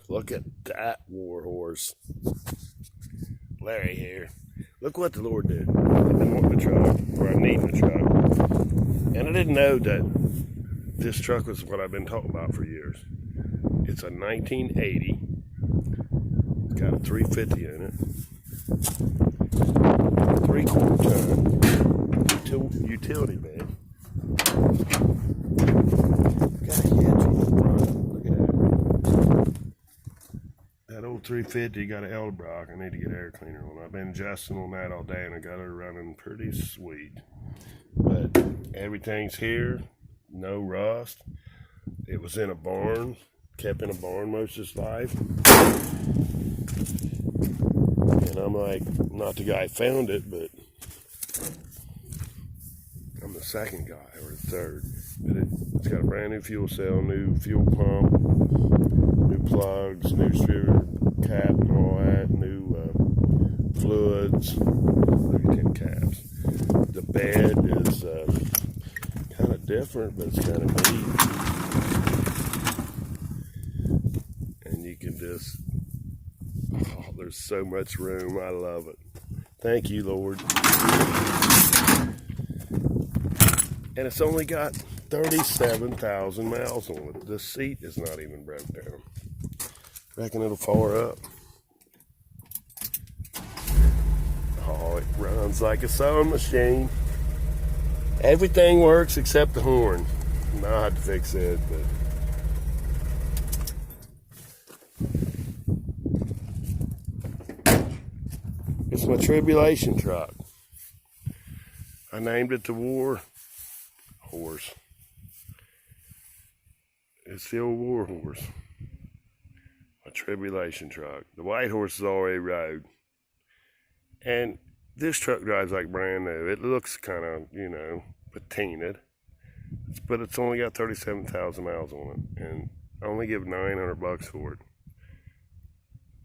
Look at that war horse. Larry here. Look what the Lord did. I've been wanting a truck, or I'm needing a truck. And I didn't know that this truck was what I've been talking about for years. It's a 1980. It's got a 350 in it. 3/4 ton utility van. Got a hitch on the front. Look at that. That old 350 got an Eldbrock. I need to get air cleaner on. I've been adjusting on that all day and I got it running pretty sweet. But everything's here, no rust. It was in a barn, kept in a barn most of its life. And I'm like, not the guy who found it, but I'm the second guy or the third. But it's got a brand new fuel cell, new fuel pump, new plugs, new distributor cap and all that, new fluids. Look at them caps. The bed is kind of different, but it's kind of neat. And you can just, oh, there's so much room. I love it. Thank you, Lord. And it's only got 37,000 miles on it. The seat is not even broke down. Reckon it'll fire up. Oh, it runs like a sewing machine. Everything works except the horn. Now I had to fix it, but it's my tribulation truck. I named it the war horse. It's the old war horse. My tribulation truck. The white horse is already rode. And this truck drives like brand new. It looks kind of, patinaed. But it's only got 37,000 miles on it. And I only give $900 for it.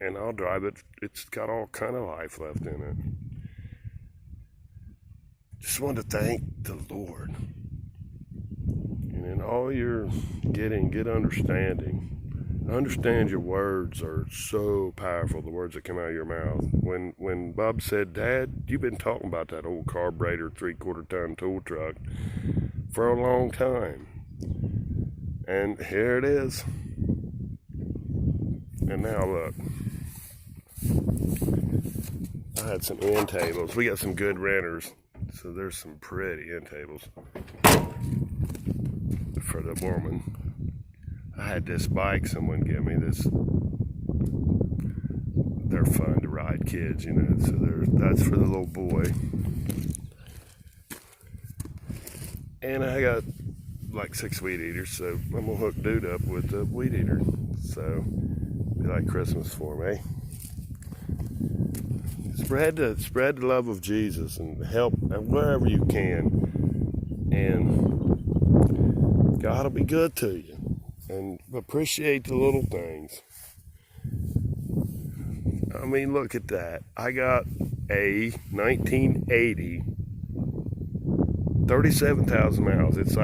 And I'll drive it. It's got all kind of life left in it. Just wanted to thank the Lord. And in all you're getting, get understanding. Understand your words are so powerful, the words that come out of your mouth. When Bob said, Dad, you've been talking about that old carburetor 3/4 ton tool truck for a long time. And here it is. And now look. I had some end tables. We got some good renters. So there's some pretty end tables for the woman. I had this bike someone gave me. They're fun to ride, kids, so that's for the little boy. And I got like 6 weed eaters, so I'm gonna hook dude up with a weed eater. So be like Christmas for me. Spread the love of Jesus and help wherever you can, and God will be good to you. And appreciate the little things. I mean, look at that. I got a 1980, 37,000 miles. It's like